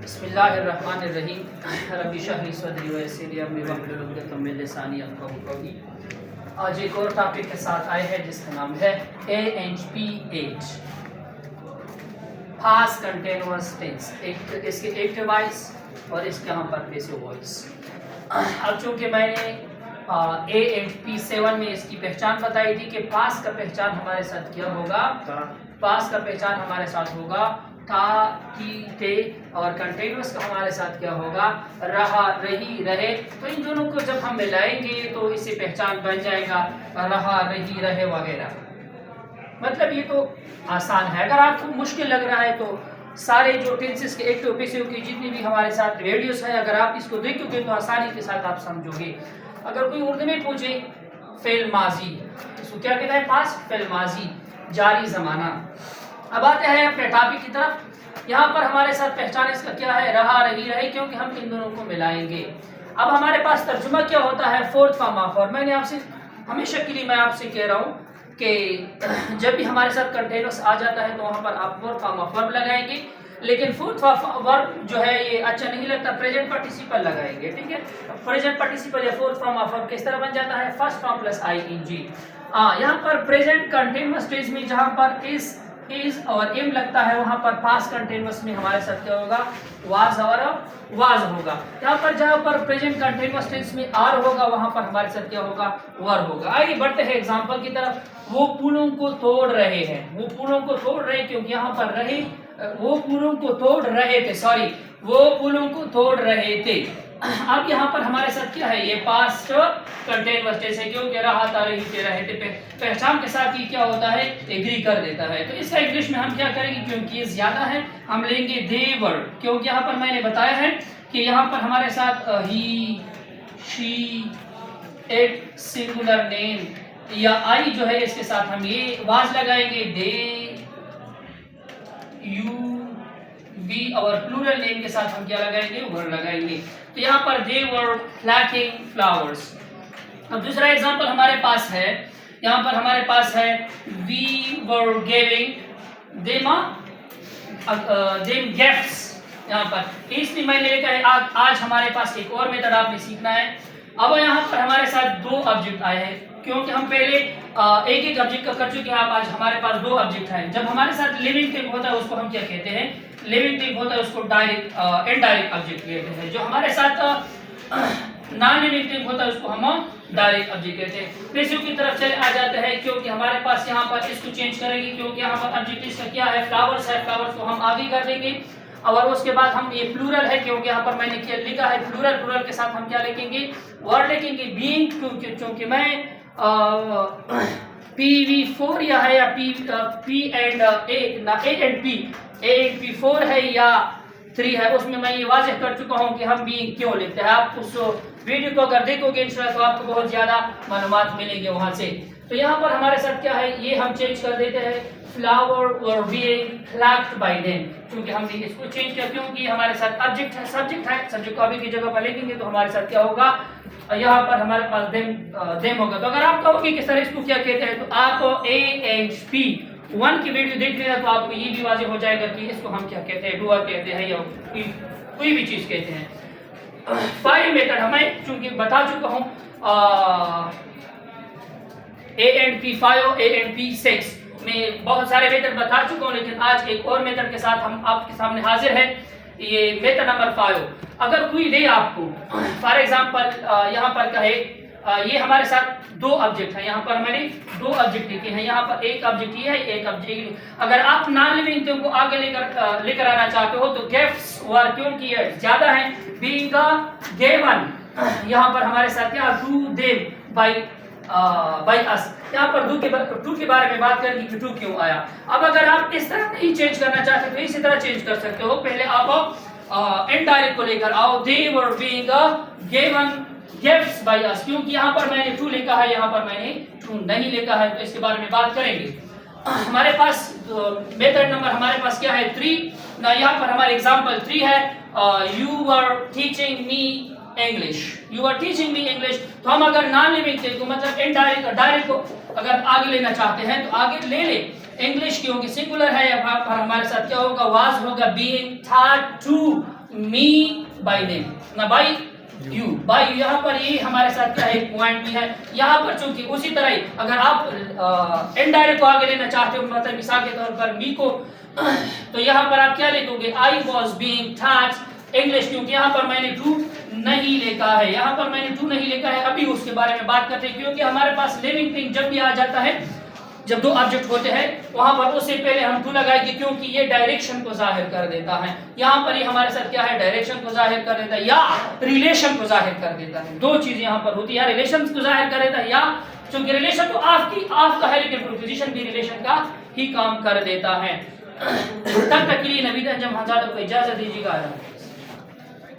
बिस्मिल्लाहिर्रहमानिर्रहीम रब्बि इश्रह ली सदरी व यस्सिर ली अमरी वहलुल उक़दतम मिन लिसानी यफ़क़हू क़ौली। आज एक और टॉपिक के साथ आए हैं जिसका नाम है ANP8 पास्ट कंटीन्यूअस टेंस। एक इसके एक्टिव वॉइस और इसके यहाँ पर पैसिव वॉइस। अब चूँकि मैंने ANP7 में इसकी पहचान बताई थी कि पास्ट का पहचान हमारे साथ क्या होगा, पास्ट का पहचान हमारे साथ होगा था, की, थे, और कंटिन्यूअस का हमारे साथ क्या होगा, रहा, रही, रहे। तो इन दोनों को जब हम मिलाएंगे तो इससे पहचान बन जाएगा रहा, रही, रहे वगैरह। मतलब ये तो आसान है। अगर आपको मुश्किल लग रहा है तो सारे जो टेंसेस के एक्टिव पैसिव की जितनी भी हमारे साथ वीडियोस है, अगर आप इसको देखोगे तो आसानी के साथ आप समझोगे। अगर कोई उर्दू में पूछे फेल माजी, इसको क्या कहता है, पास्ट फेल माजी, जारी जमाना। अब आते हैं अपने टॉपिक की तरफ। यहाँ पर हमारे साथ पहचान इसका क्या है, रहा, रही, रहे, क्योंकि हम इन दोनों को मिलाएंगे। अब हमारे पास तर्जुमा क्या होता है, फोर्थ फॉर्म ऑफ वर्ब। मैंने आपसे हमेशा के लिए मैं आपसे कह रहा हूँ कि जब भी हमारे साथ कंटीन्यूअस आ जाता है तो वहाँ पर आप फोर्थ फॉर्म ऑफ वर्ब लगाएंगे, लेकिन फोर्थ वर्ब जो है ये अच्छा नहीं लगता, प्रेजेंट पार्टिसिपल लगाएंगे। ठीक है, प्रेजेंट पार्टिसिपल या फोर्थ फॉर्म ऑफ वर्ब किस तरह बन जाता है, फर्स्ट फॉर्म प्लस ING। यहाँ पर प्रेजेंट कंटीन्यूअस टेंस में जहाँ पर इज और इम लगता है, वहां पर पास्ट कंटीन्यूअस में हमारे साथ क्या होगा, वाज और वाज होगा। यहाँ पर जहाँ पर प्रेजेंट कंटीन्यूअस टेंस में आर होगा, वहां पर हमारे साथ क्या होगा, वर होगा। आइए बढ़ते हैं एग्जांपल की तरफ। वो पुलों को तोड़ रहे हैं, वो पुलों को तोड़ रहे, क्योंकि यहाँ पर रहे, वो पुलों को तोड़ रहे थे, सॉरी, वो पुलों को तोड़ रहे थे। अब यहाँ पर हमारे साथ क्या है, ये पास्ट कंटीन्यूअस टेंस है, क्योंकि रहा था, रही थे, रहे थे, पहचान के साथ ये क्या होता है, एग्री कर देता है। तो इसका इंग्लिश में हम क्या करेंगे, क्योंकि ये ज्यादा है, हम लेंगे दे वर, क्योंकि यहाँ पर मैंने बताया है कि यहाँ पर हमारे साथ ही, शी, इट, सिंगुलर नेम या आई जो है, इसके साथ हम ये वाज लगाएंगे, दे, यू, बी, और प्लूरल नेम के साथ हम क्या लगाएंगे, वर लगाएंगे। तो यहाँ पर दे वर प्लैकिंग फ्लावर्स। अब दूसरा एग्जांपल हमारे पास है, यहाँ पर हमारे पास है we were giving them gifts. यहाँ पर इसलिए मैंने लिखा है आज हमारे पास एक और मेथड आपने सीखना है। अब यहाँ पर हमारे साथ दो ऑब्जेक्ट आए हैं, क्योंकि हम पहले एक एक ऑब्जेक्ट का कर चुके हैं। आज हमारे पास दो ऑब्जेक्ट हैं। जब हमारे साथ लिविंग थिंग होता है उसको हम क्या कहते हैं, लिविंग थिंग होता है उसको डायरेक्ट इनडायरेक्ट ऑब्जेक्ट कहते हैं। जो हमारे साथ नॉन लिविंग थिंग होता है उसको हम डायरेक्ट ऑब्जेक्ट कहते हैं। पैसिव की तरफ चले आ जाते हैं, क्योंकि हमारे पास यहाँ पर इसको चेंज करेंगे, क्योंकि यहाँ पर ऑब्जेक्ट इसका क्या है, फ्लावर्स है, फ्लावर्स को हम आगे कर देंगे। और उसके बाद हम ये प्लूरल है, क्योंकि यहाँ पर मैंने क्या लिखा है प्लूरल, प्लूरल के साथ हम क्या लिखेंगे, वर्ड लिखेंगे बीइंग, क्योंकि मैं PV4 या है या P एंड A ना A एंड P 4 है या 3 है, उसमें मैं ये वाज़ेह कर चुका हूँ कि हम बीइंग क्यों लिखते हैं। आप उस वीडियो को अगर देखोगे इंशाल्लाह तो आपको बहुत ज़्यादा मालूमात मिलेंगे वहाँ से। तो यहाँ पर हमारे साथ क्या है, ये हम चेंज कर देते हैं, फ्लावर और बीइंग प्लक्ड बाय देम, क्योंकि हमने इसको चेंज किया, क्योंकि हमारे साथ ऑब्जेक्ट है, सब्जेक्ट है, सब्जेक्ट को अभी की जगह पर लिखेंगे तो हमारे साथ क्या होगा, यहाँ पर हमारे पास देम होगा। तो अगर आप कहोगे कि सर इसको क्या कहते हैं, तो आप ANP1 की वीडियो देख लेना, तो आपको ये भी वाज़ेह हो जाएगा कि इसको हम क्या कहते हैं, डूअर कहते हैं या कोई भी चीज़ कहते हैं। 5 मेथड हमें चूंकि बता चुका हूँ, ANP5 ANP6 में बहुत सारे मेथड बता चुका हूँ, लेकिन आज एक और मेथड के साथ हम आपके सामने हाजिर है। ये मेथड नंबर 5। अगर कोई दे आपको, फॉर एग्जांपल यहाँ पर कहे ये हमारे साथ दो ऑब्जेक्ट हैं, यहाँ पर मैंने दो ऑब्जेक्ट लिखे हैं, यहाँ पर एक ऑब्जेक्ट ये है, एक ऑब्जेक्ट। अगर आप नॉन लिविंग थिंग को आगे लेकर आना चाहते हो तो गिफ्ट्स वर, क्योंकि ये ज्यादा है, बीइंग गिवन, यहाँ पर हमारे साथ क्या, टू देम बाय अस। यहाँ पर टू के बारे में बात करेंगे कि टू क्यों आया। अब अगर आप इस तरह नहीं चेंज करना चाहते तो इसी तरह चेंज कर सकते हो। पहले आप इनडायरेक्ट को लेकर आओ, they were being given gifts by us, क्योंकि यहाँ पर मैंने टू लिखा है, यहाँ पर मैंने टू नहीं लिखा है, तो इसके बारे में बात करेंगे। हमारे पास मेथड नंबर हमारे पास क्या है, 3 ना। यहाँ पर हमारे एग्जांपल 3 है, you were teaching me English, you are teaching me English. तो हम अगर नॉन लिविंग थे तो मतलब इनडायरेक्ट डायरेक्ट को अगर आगे लेना चाहते हैं तो आगे ले ले इंग्लिश, क्योंकि सिंगुलर है। अब हमारे साथ क्या होगा, वाज होगा being taught to me by name, ना बाई यू, बाई यहाँ पर ये हमारे साथ क्या है, पॉइंट भी है यहाँ पर। चूंकि उसी तरह ही अगर आप इनडायरेक्ट को आगे लेना चाहते हो, मतलब मिसाल के तौर पर मी को, तो यहाँ पर आप क्या लिखोगे, I was being taught English, क्योंकि यहाँ पर मैंने टू नहीं लिखा है, यहाँ पर मैंने टू नहीं लिखा है। अभी उसके बारे में बात करते हैं, क्योंकि हमारे पास लिविंग थिंग जब भी आ जाता है, जब दो ऑब्जेक्ट होते हैं वहां पर उससे पहले हम टू लगाएंगे, क्योंकि ये डायरेक्शन को जाहिर कर देता है। यहाँ पर ये हमारे साथ क्या है, डायरेक्शन को जाहिर कर देता है या रिलेशन को जाहिर कर देता है। दो चीजें यहाँ पर होती है, या रिलेशन को जाहिर कर देता है, या चूंकि रिलेशन तो आपका है, लेकिन प्रीपोजिशन भी रिलेशन का ही काम कर देता है। तब तक के लिए नवीद अंजम हजारों को इजाजत दीजिएगा।